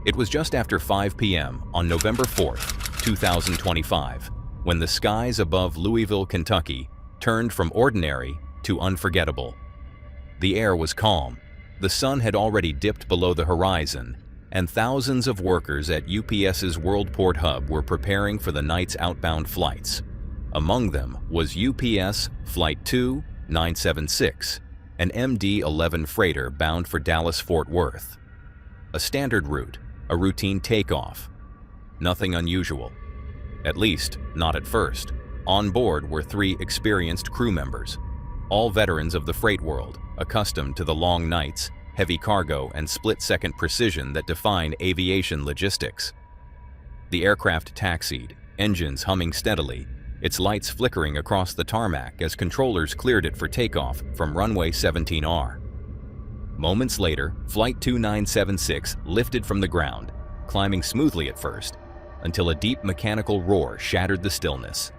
It was just after 5 p.m. on November 4th, 2025, when the skies above Louisville, Kentucky, turned from ordinary to unforgettable. The air was calm, the sun had already dipped below the horizon, and thousands of workers at UPS's Worldport hub were preparing for the night's outbound flights. Among them was UPS Flight 2976, an MD-11 freighter bound for Dallas-Fort Worth. A standard route, a routine takeoff. Nothing unusual. At least, not at first. On board were 3 experienced crew members, all veterans of the freight world, accustomed to the long nights, heavy cargo, and split-second precision that define aviation logistics. The aircraft taxied, engines humming steadily, its lights flickering across the tarmac as controllers cleared it for takeoff from runway 17R. Moments later, Flight 2976 lifted from the ground, climbing smoothly at first, until a deep mechanical roar shattered the stillness.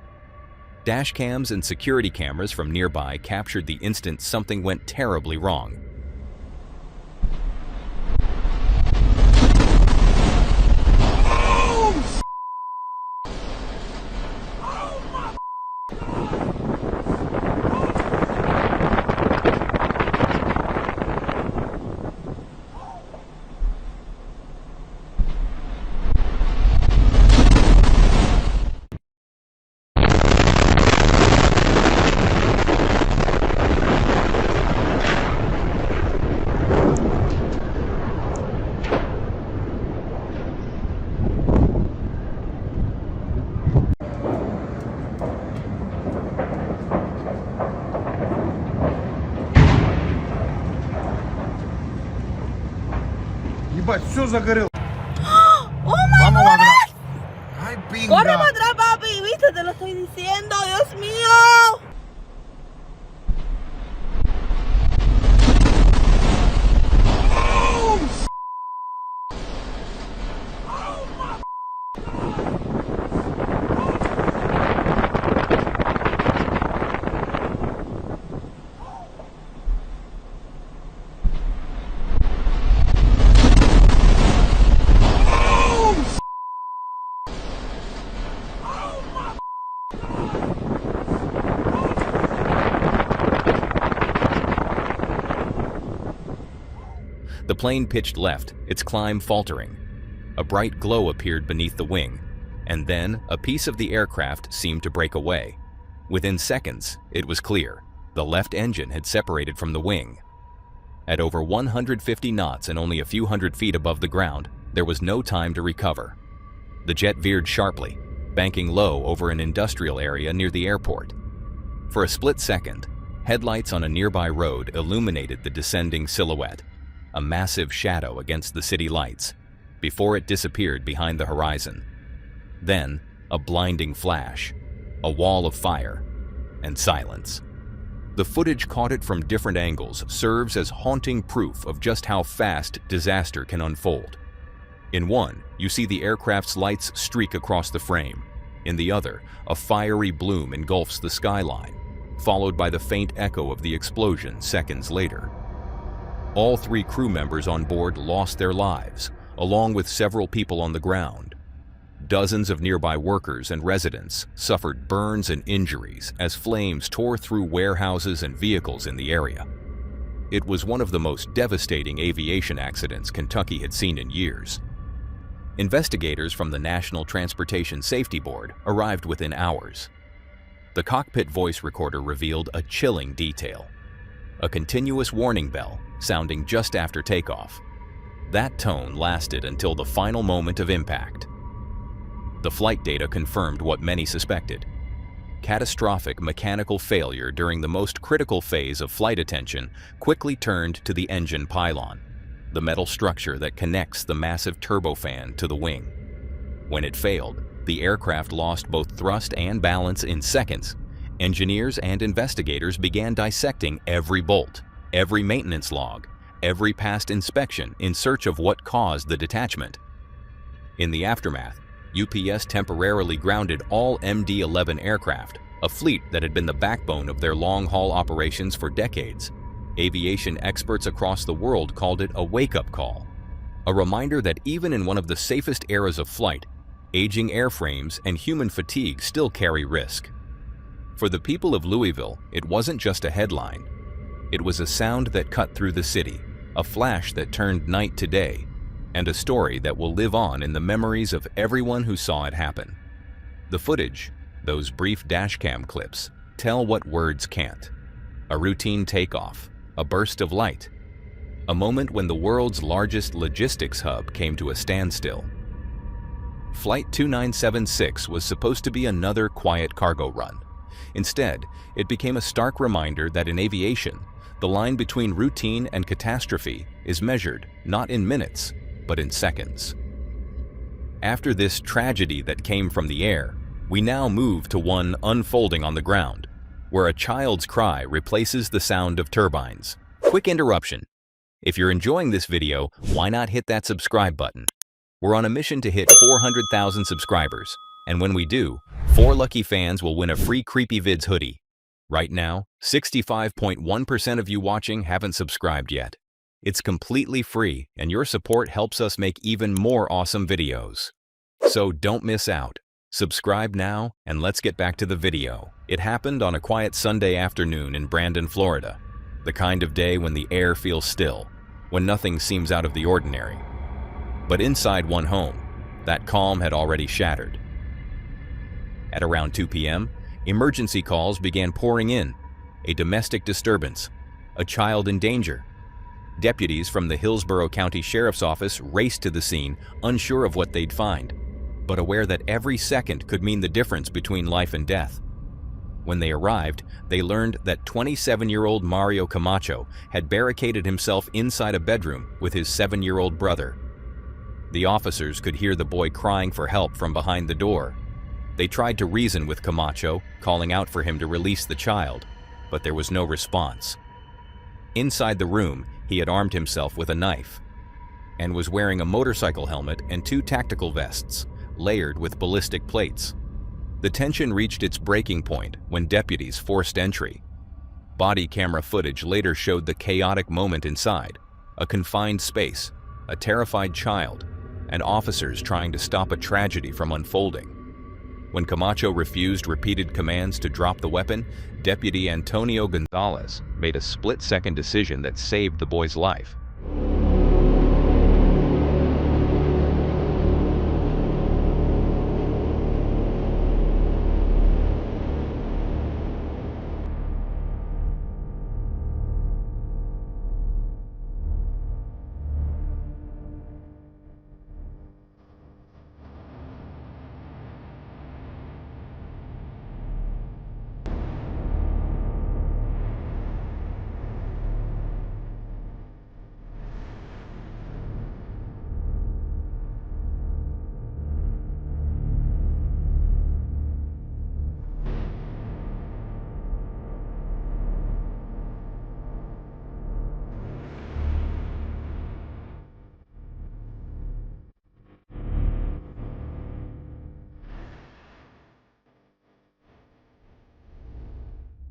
Dash cams and security cameras from nearby captured the instant something went terribly wrong. Ебать, все загорело. ¡Oh my Vamos God! atrás. Ay, pinga. ¡Corre para atrás, papi! ¿Viste? Te lo estoy diciendo, Dios mío. The plane pitched left, its climb faltering. A bright glow appeared beneath the wing, and then a piece of the aircraft seemed to break away. Within seconds, it was clear. The left engine had separated from the wing. At over 150 knots and only a few hundred feet above the ground, there was no time to recover. The jet veered sharply, banking low over an industrial area near the airport. For a split second, headlights on a nearby road illuminated the descending silhouette, a massive shadow against the city lights, before it disappeared behind the horizon. Then, a blinding flash, a wall of fire, and silence. The footage caught it from different angles serves as haunting proof of just how fast disaster can unfold. In one, you see the aircraft's lights streak across the frame. In the other, a fiery bloom engulfs the skyline, followed by the faint echo of the explosion seconds later. All 3 crew members on board lost their lives, along with several people on the ground. Dozens of nearby workers and residents suffered burns and injuries as flames tore through warehouses and vehicles in the area. It was one of the most devastating aviation accidents Kentucky had seen in years. Investigators from the National Transportation Safety Board arrived within hours. The cockpit voice recorder revealed a chilling detail: a continuous warning bell sounding just after takeoff. That tone lasted until the final moment of impact. The flight data confirmed what many suspected: catastrophic mechanical failure during the most critical phase of flight attention quickly turned to the engine pylon, the metal structure that connects the massive turbofan to the wing. When it failed, the aircraft lost both thrust and balance in seconds. Engineers and investigators began dissecting every bolt, every maintenance log, every past inspection in search of what caused the detachment. In the aftermath, UPS temporarily grounded all MD-11 aircraft, a fleet that had been the backbone of their long-haul operations for decades. Aviation experts across the world called it a wake-up call. A reminder that even in one of the safest eras of flight, aging airframes and human fatigue still carry risk. For the people of Louisville, it wasn't just a headline. It was a sound that cut through the city, a flash that turned night to day, and a story that will live on in the memories of everyone who saw it happen. The footage, those brief dashcam clips, tell what words can't. A routine takeoff, a burst of light, a moment when the world's largest logistics hub came to a standstill. Flight 2976 was supposed to be another quiet cargo run. Instead, it became a stark reminder that in aviation, the line between routine and catastrophe is measured not in minutes, but in seconds. After this tragedy that came from the air, we now move to one unfolding on the ground, where a child's cry replaces the sound of turbines. Quick interruption. If you're enjoying this video, why not hit that subscribe button? We're on a mission to hit 400,000 subscribers, and when we do, 4 lucky fans will win a free CreepyVids hoodie. Right now, 65.1% of you watching haven't subscribed yet. It's completely free, and your support helps us make even more awesome videos. So don't miss out. Subscribe now, and let's get back to the video. It happened on a quiet Sunday afternoon in Brandon, Florida. The kind of day when the air feels still, when nothing seems out of the ordinary. But inside one home, that calm had already shattered. At around 2 p.m., emergency calls began pouring in. A domestic disturbance, a child in danger. Deputies from the Hillsborough County Sheriff's Office raced to the scene, unsure of what they'd find, but aware that every second could mean the difference between life and death. When they arrived, they learned that 27-year-old Mario Camacho had barricaded himself inside a bedroom with his 7-year-old brother. The officers could hear the boy crying for help from behind the door. They tried to reason with Camacho, calling out for him to release the child, but there was no response. Inside the room, he had armed himself with a knife and was wearing a motorcycle helmet and 2 tactical vests, layered with ballistic plates. The tension reached its breaking point when deputies forced entry. Body camera footage later showed the chaotic moment inside, a confined space, a terrified child, and officers trying to stop a tragedy from unfolding. When Camacho refused repeated commands to drop the weapon, Deputy Antonio Gonzalez made a split-second decision that saved the boy's life.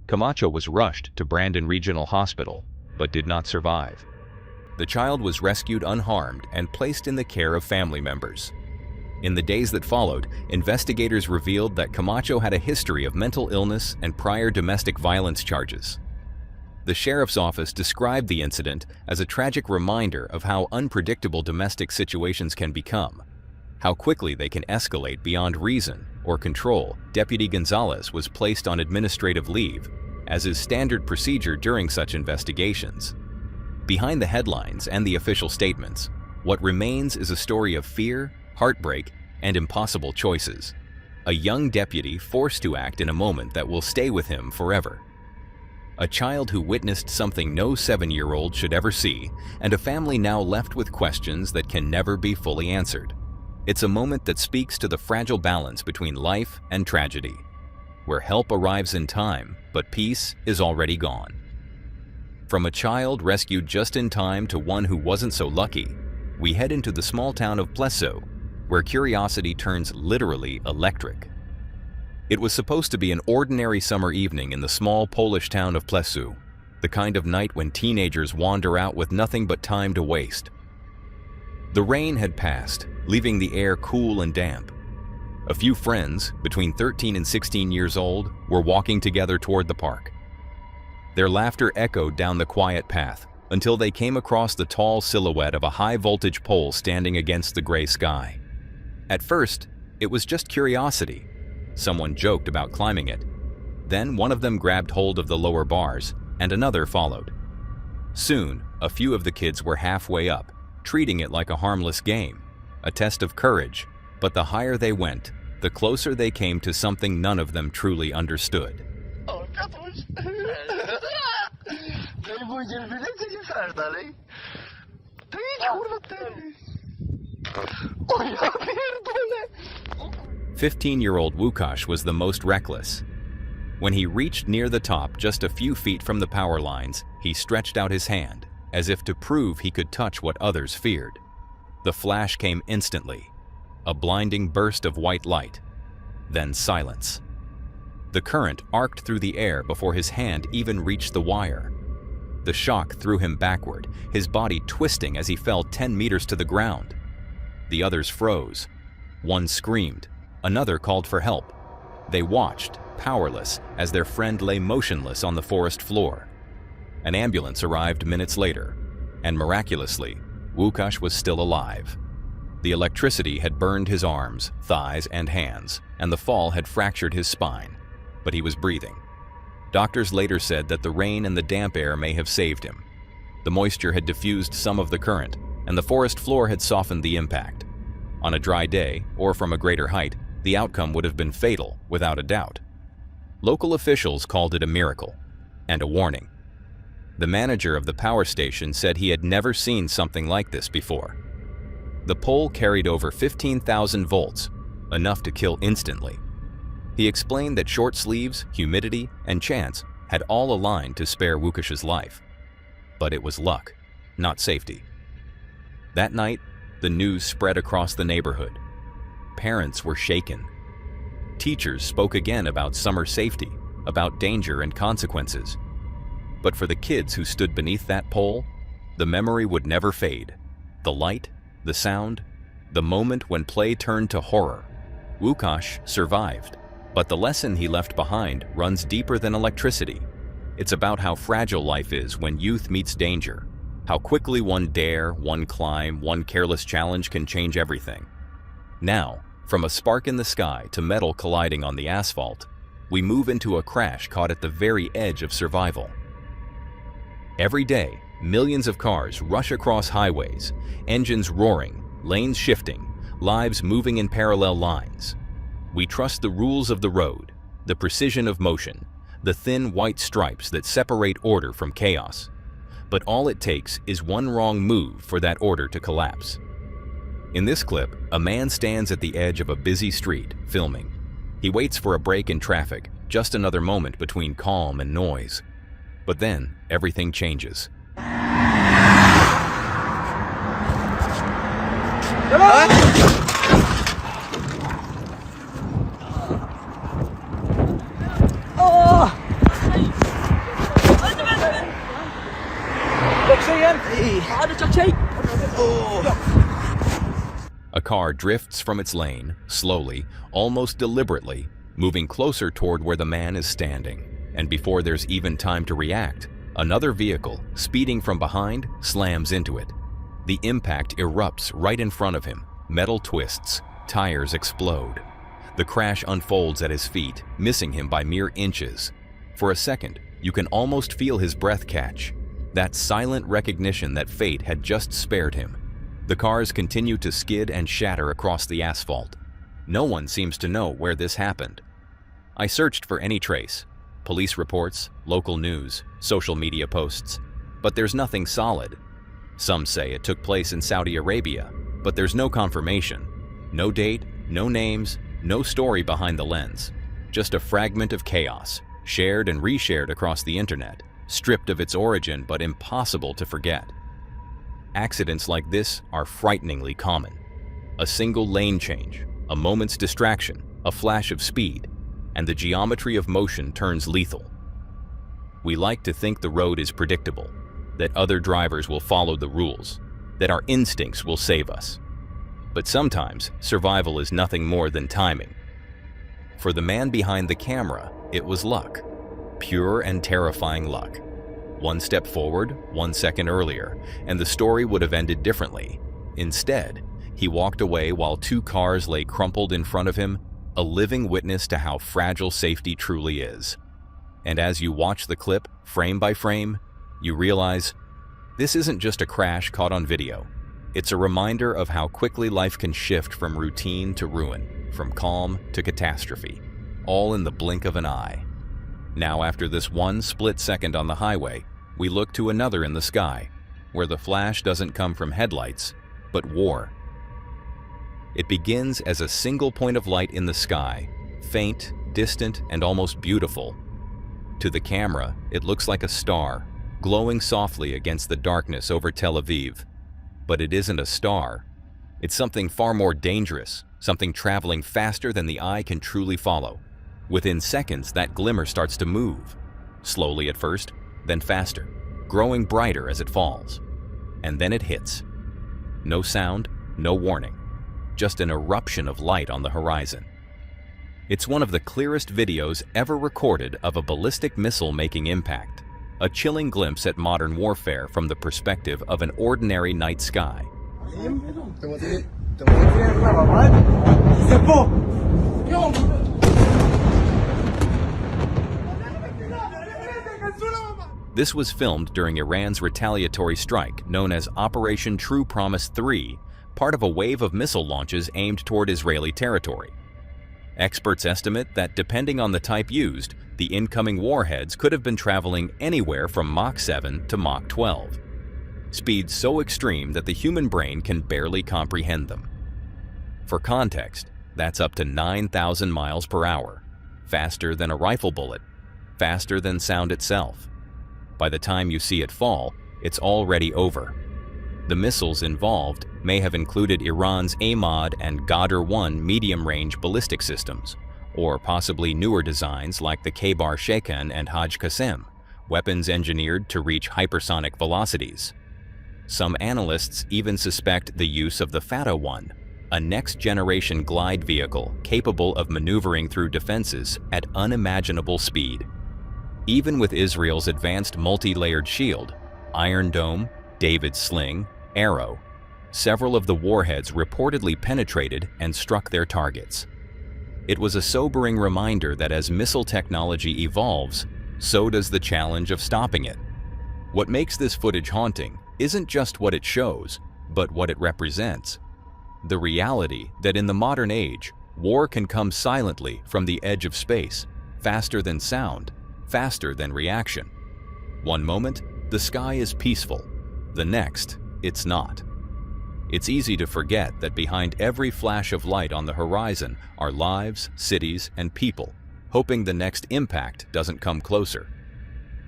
Camacho was rushed to Brandon Regional Hospital, but did not survive. The child was rescued unharmed and placed in the care of family members. In the days that followed, investigators revealed that Camacho had a history of mental illness and prior domestic violence charges. The sheriff's office described the incident as a tragic reminder of how unpredictable domestic situations can become, how quickly they can escalate beyond reason or control. Deputy Gonzalez was placed on administrative leave, as is standard procedure during such investigations. Behind the headlines and the official statements, what remains is a story of fear, heartbreak, and impossible choices. A young deputy forced to act in a moment that will stay with him forever. A child who witnessed something no 7-year-old should ever see, and a family now left with questions that can never be fully answered. It's a moment that speaks to the fragile balance between life and tragedy, where help arrives in time, but peace is already gone. From a child rescued just in time to one who wasn't so lucky, we head into the small town of Plesseau, where curiosity turns literally electric. It was supposed to be an ordinary summer evening in the small Polish town of Plesseau, the kind of night when teenagers wander out with nothing but time to waste. The rain had passed, leaving the air cool and damp. A few friends, between 13 and 16 years old, were walking together toward the park. Their laughter echoed down the quiet path until they came across the tall silhouette of a high-voltage pole standing against the gray sky. At first, it was just curiosity. Someone joked about climbing it. Then one of them grabbed hold of the lower bars, and another followed. Soon, a few of the kids were halfway up, treating it like a harmless game, a test of courage, but the higher they went, the closer they came to something none of them truly understood. "15-year-old Łukasz was the most reckless. When he reached near the top, just a few feet from the power lines, he stretched out his hand, as if to prove he could touch what others feared. The flash came instantly, a blinding burst of white light, then silence. The current arced through the air before his hand even reached the wire. The shock threw him backward, his body twisting as he fell 10 meters to the ground. The others froze. One screamed, another called for help. They watched, powerless, as their friend lay motionless on the forest floor. An ambulance arrived minutes later, and miraculously, Łukasz was still alive. The electricity had burned his arms, thighs, and hands, and the fall had fractured his spine, but he was breathing. Doctors later said that the rain and the damp air may have saved him. The moisture had diffused some of the current, and the forest floor had softened the impact. On a dry day, or from a greater height, the outcome would have been fatal, without a doubt. Local officials called it a miracle, and a warning. The manager of the power station said he had never seen something like this before. The pole carried over 15,000 volts, enough to kill instantly. He explained that short sleeves, humidity, and chance had all aligned to spare Łukasz's life. But it was luck, not safety. That night, the news spread across the neighborhood. Parents were shaken. Teachers spoke again about summer safety, about danger and consequences. But for the kids who stood beneath that pole, the memory would never fade. The light, the sound, the moment when play turned to horror. Łukasz survived, but the lesson he left behind runs deeper than electricity. It's about how fragile life is when youth meets danger, how quickly one dare, one climb, one careless challenge can change everything. Now, from a spark in the sky to metal colliding on the asphalt, we move into a crash caught at the very edge of survival. Every day, millions of cars rush across highways, engines roaring, lanes shifting, lives moving in parallel lines. We trust the rules of the road, the precision of motion, the thin white stripes that separate order from chaos. But all it takes is one wrong move for that order to collapse. In this clip, a man stands at the edge of a busy street, filming. He waits for a break in traffic, just another moment between calm and noise. But then, everything changes. A car drifts from its lane, slowly, almost deliberately, moving closer toward where the man is standing. And before there's even time to react, another vehicle, speeding from behind, slams into it. The impact erupts right in front of him. Metal twists, tires explode. The crash unfolds at his feet, missing him by mere inches. For a second, you can almost feel his breath catch. That silent recognition that fate had just spared him. The cars continue to skid and shatter across the asphalt. No one seems to know where this happened. I searched for any trace. Police reports, local news, social media posts. But there's nothing solid. Some say it took place in Saudi Arabia, but there's no confirmation. No date, no names, no story behind the lens. Just a fragment of chaos, shared and reshared across the internet, stripped of its origin but impossible to forget. Accidents like this are frighteningly common. A single lane change, a moment's distraction, a flash of speed, and the geometry of motion turns lethal. We like to think the road is predictable, that other drivers will follow the rules. that our instincts will save us. But sometimes, survival is nothing more than timing. For the man behind the camera, it was luck. Pure and terrifying luck. One step forward, 1 second earlier, and the story would have ended differently. Instead, he walked away while 2 cars lay crumpled in front of him, a living witness to how fragile safety truly is. And as you watch the clip, frame by frame, you realize this isn't just a crash caught on video. It's a reminder of how quickly life can shift from routine to ruin, from calm to catastrophe, all in the blink of an eye. Now, after this one split second on the highway, we look to another in the sky, where the flash doesn't come from headlights, but war. It begins as a single point of light in the sky, faint, distant, and almost beautiful. To the camera, it looks like a star, glowing softly against the darkness over Tel Aviv. But it isn't a star. It's something far more dangerous, something traveling faster than the eye can truly follow. Within seconds, that glimmer starts to move, slowly at first, then faster, growing brighter as it falls. And then it hits. No sound, no warning, just an eruption of light on the horizon. It's one of the clearest videos ever recorded of a ballistic missile making impact, a chilling glimpse at modern warfare from the perspective of an ordinary night sky. This was filmed during Iran's retaliatory strike known as Operation True Promise 3, part of a wave of missile launches aimed toward Israeli territory. Experts estimate that depending on the type used, the incoming warheads could have been traveling anywhere from Mach 7 to Mach 12. Speeds so extreme that the human brain can barely comprehend them. For context, that's up to 9,000 miles per hour, faster than a rifle bullet, faster than sound itself. By the time you see it fall, it's already over. The missiles involved may have included Iran's Ahmad and Ghadir-1 medium-range ballistic systems, or possibly newer designs like the Khaybar Shekan and Hajj Qasem, weapons engineered to reach hypersonic velocities. Some analysts even suspect the use of the Fatah-1, a next-generation glide vehicle capable of maneuvering through defenses at unimaginable speed. Even with Israel's advanced multi-layered shield, Iron Dome, David's Sling, Arrow, several of the warheads reportedly penetrated and struck their targets. It was a sobering reminder that as missile technology evolves, so does the challenge of stopping it. What makes this footage haunting isn't just what it shows, but what it represents. The reality that in the modern age, war can come silently from the edge of space, faster than sound, faster than reaction. One moment, the sky is peaceful. The next, it's not. It's easy to forget that behind every flash of light on the horizon are lives, cities, and people, hoping the next impact doesn't come closer.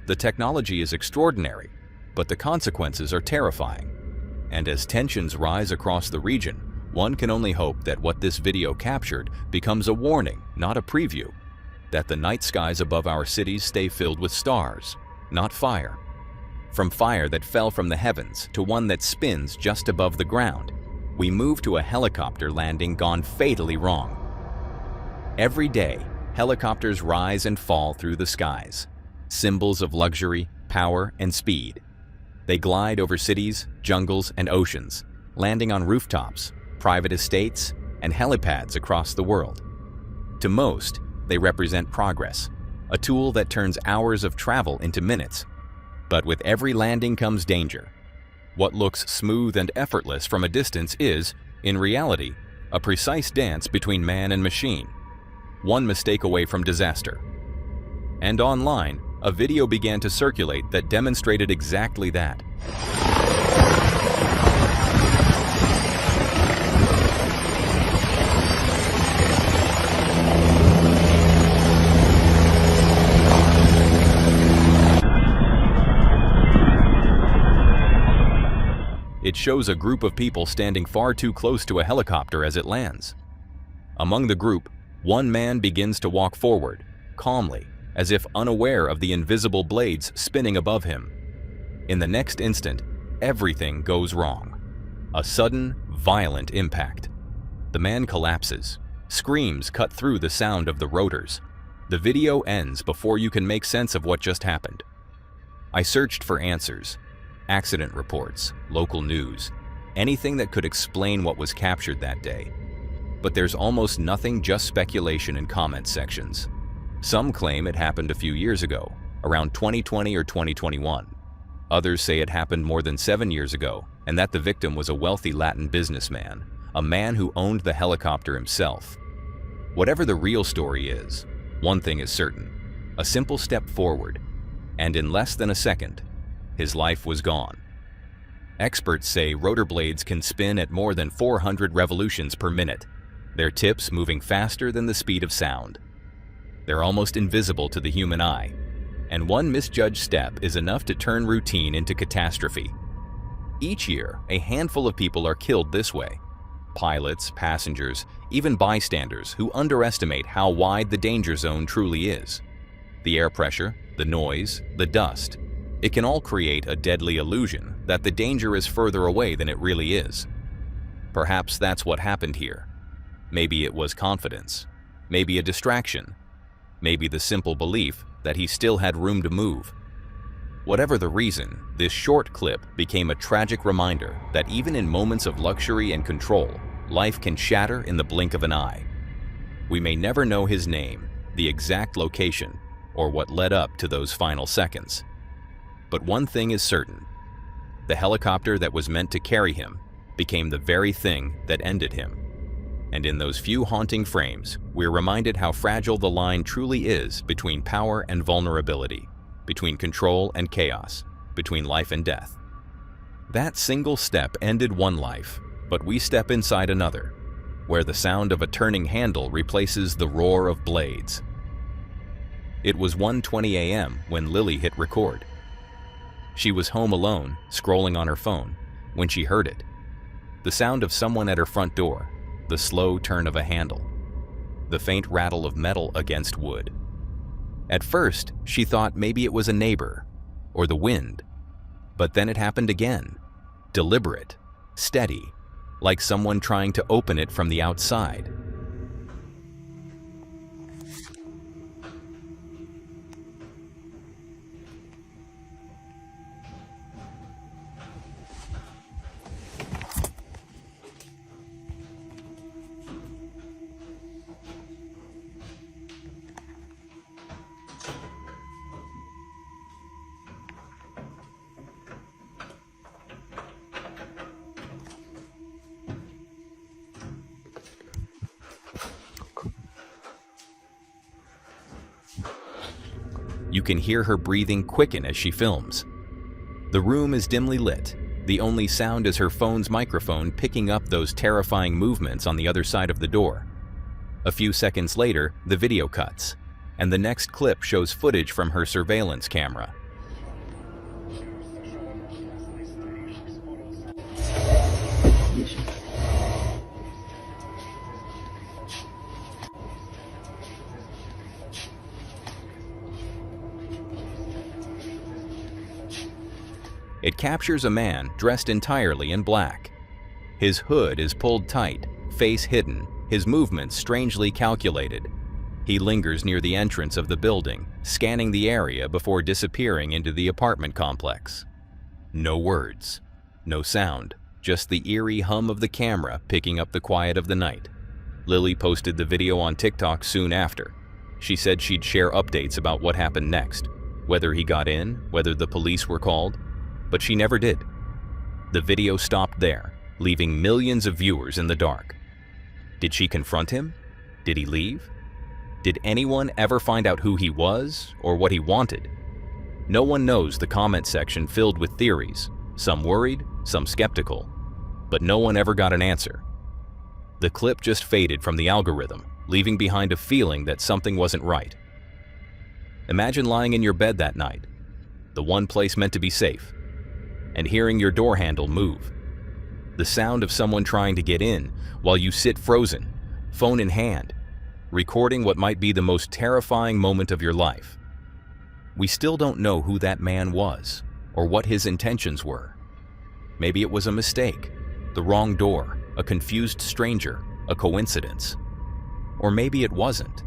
The technology is extraordinary, but the consequences are terrifying. And as tensions rise across the region, one can only hope that what this video captured becomes a warning, not a preview, that the night skies above our cities stay filled with stars, not fire. From fire that fell from the heavens to one that spins just above the ground, we move to a helicopter landing gone fatally wrong. Every day, helicopters rise and fall through the skies, symbols of luxury, power, and speed. They glide over cities, jungles, and oceans, landing on rooftops, private estates, and helipads across the world. To most, they represent progress, a tool that turns hours of travel into minutes. But with every landing comes danger. What looks smooth and effortless from a distance is, in reality, a precise dance between man and machine, one mistake away from disaster. And online, a video began to circulate that demonstrated exactly that. It shows a group of people standing far too close to a helicopter as it lands. Among the group, one man begins to walk forward, calmly, as if unaware of the invisible blades spinning above him. In the next instant, everything goes wrong. A sudden, violent impact. The man collapses. Screams cut through the sound of the rotors. The video ends before you can make sense of what just happened. I searched for answers. Accident reports, local news, anything that could explain what was captured that day. But there's almost nothing, just speculation in comment sections. Some claim it happened a few years ago, around 2020 or 2021. Others say it happened more than 7 years ago, and that the victim was a wealthy Latin businessman, a man who owned the helicopter himself. Whatever the real story is, one thing is certain: a simple step forward, and in less than a second, his life was gone. Experts say rotor blades can spin at more than 400 revolutions per minute, their tips moving faster than the speed of sound. They're almost invisible to the human eye, and one misjudged step is enough to turn routine into catastrophe. Each year, a handful of people are killed this way. Pilots, passengers, even bystanders who underestimate how wide the danger zone truly is. The air pressure, the noise, the dust, it can all create a deadly illusion that the danger is further away than it really is. Perhaps that's what happened here. Maybe it was confidence, maybe a distraction, maybe the simple belief that he still had room to move. Whatever the reason, this short clip became a tragic reminder that even in moments of luxury and control, life can shatter in the blink of an eye. We may never know his name, the exact location, or what led up to those final seconds. But one thing is certain: the helicopter that was meant to carry him became the very thing that ended him. And in those few haunting frames, we're reminded how fragile the line truly is between power and vulnerability, between control and chaos, between life and death. That single step ended one life, but we step inside another, where the sound of a turning handle replaces the roar of blades. It was 1:20 a.m. when Lily hit record. She was home alone, scrolling on her phone, when she heard it. The sound of someone at her front door, the slow turn of a handle, the faint rattle of metal against wood. At first, she thought maybe it was a neighbor or the wind, but then it happened again, deliberate, steady, like someone trying to open it from the outside. You can hear her breathing quicken as she films. The room is dimly lit. The only sound is her phone's microphone picking up those terrifying movements on the other side of the door. A few seconds later, the video cuts, and the next clip shows footage from her surveillance camera. It captures a man dressed entirely in black. His hood is pulled tight, face hidden, his movements strangely calculated. He lingers near the entrance of the building, scanning the area before disappearing into the apartment complex. No words, no sound, just the eerie hum of the camera picking up the quiet of the night. Lily posted the video on TikTok soon after. She said she'd share updates about what happened next, whether he got in, whether the police were called. But she never did. The video stopped there, leaving millions of viewers in the dark. Did she confront him? Did he leave? Did anyone ever find out who he was or what he wanted? No one knows. The comment section filled with theories, some worried, some skeptical, but no one ever got an answer. The clip just faded from the algorithm, leaving behind a feeling that something wasn't right. Imagine lying in your bed that night, the one place meant to be safe, and hearing your door handle move. The sound of someone trying to get in while you sit frozen, phone in hand, recording what might be the most terrifying moment of your life. We still don't know who that man was or what his intentions were. Maybe it was a mistake, the wrong door, a confused stranger, a coincidence. Or maybe it wasn't.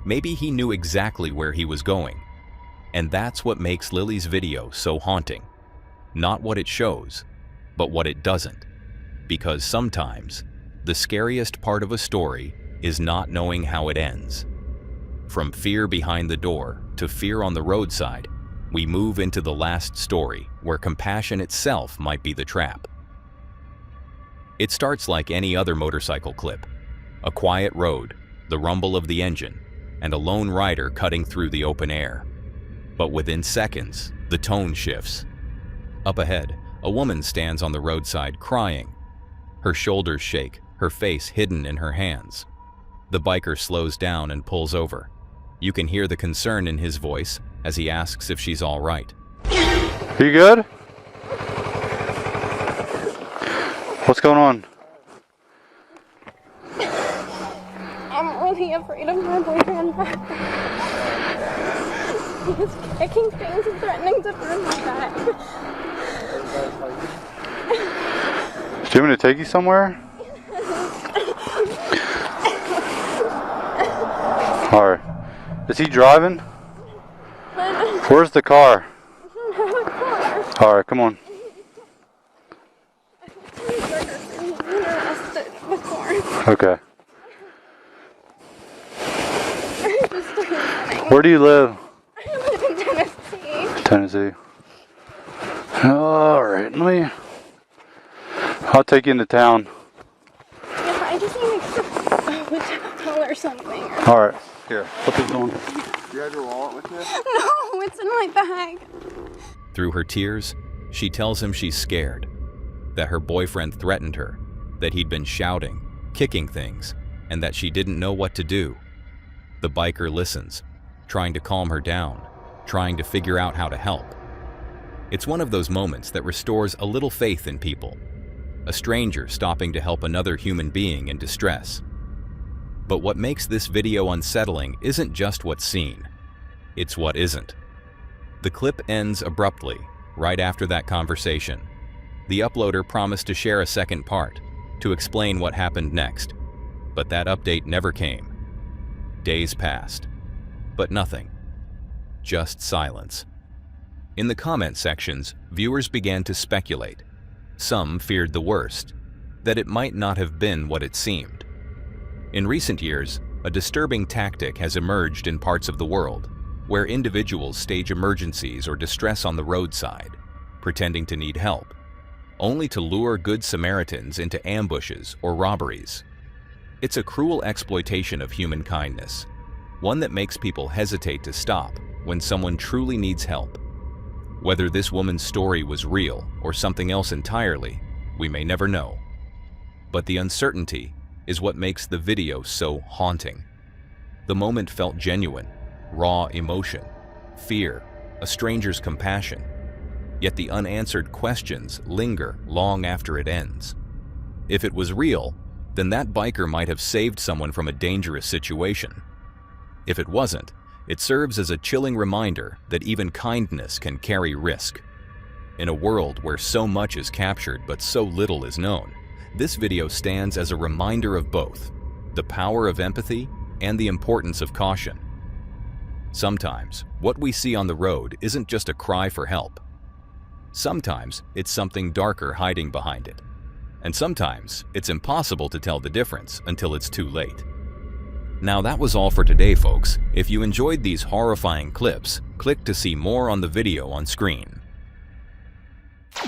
Maybe he knew exactly where he was going. And that's what makes Lily's video so haunting. Not what it shows, but what it doesn't. Because sometimes, the scariest part of a story is not knowing how it ends. From fear behind the door to fear on the roadside, we move into the last story where compassion itself might be the trap. It starts like any other motorcycle clip. A quiet road, the rumble of the engine, and a lone rider cutting through the open air. But within seconds, the tone shifts. Up ahead, a woman stands on the roadside crying. Her shoulders shake, her face hidden in her hands. The biker slows down and pulls over. You can hear the concern in his voice as he asks if she's all right. You good? What's going on? I'm really afraid of my boyfriend back. He's kicking things and threatening to burn my back. Do you want me to take you somewhere? Alright. Is he driving? Where's the car? Alright, come on. Okay. Where do you live? I live in Tennessee. Tennessee. Alright, I'll take you into town. Yeah, I just need to go to a hotel or something. Alright, here, put this on. You had your wallet with you? No, it's in my bag. Through her tears, she tells him she's scared, that her boyfriend threatened her, that he'd been shouting, kicking things, and that she didn't know what to do. The biker listens, trying to calm her down, trying to figure out how to help. It's one of those moments that restores a little faith in people, a stranger stopping to help another human being in distress. But what makes this video unsettling isn't just what's seen, it's what isn't. The clip ends abruptly, right after that conversation. The uploader promised to share a second part, to explain what happened next, but that update never came. Days passed, but nothing. Just silence. In the comment sections, viewers began to speculate. Some feared the worst, that it might not have been what it seemed. In recent years, a disturbing tactic has emerged in parts of the world, where individuals stage emergencies or distress on the roadside, pretending to need help, only to lure good Samaritans into ambushes or robberies. It's a cruel exploitation of human kindness, one that makes people hesitate to stop when someone truly needs help. Whether this woman's story was real or something else entirely, we may never know. But the uncertainty is what makes the video so haunting. The moment felt genuine, raw emotion, fear, a stranger's compassion. Yet the unanswered questions linger long after it ends. If it was real, then that biker might have saved someone from a dangerous situation. If it wasn't, it serves as a chilling reminder that even kindness can carry risk. In a world where so much is captured but so little is known, this video stands as a reminder of both, the power of empathy and the importance of caution. Sometimes, what we see on the road isn't just a cry for help. Sometimes, it's something darker hiding behind it. And sometimes, it's impossible to tell the difference until it's too late. Now that was all for today, folks. If you enjoyed these horrifying clips, click to see more on the video on screen.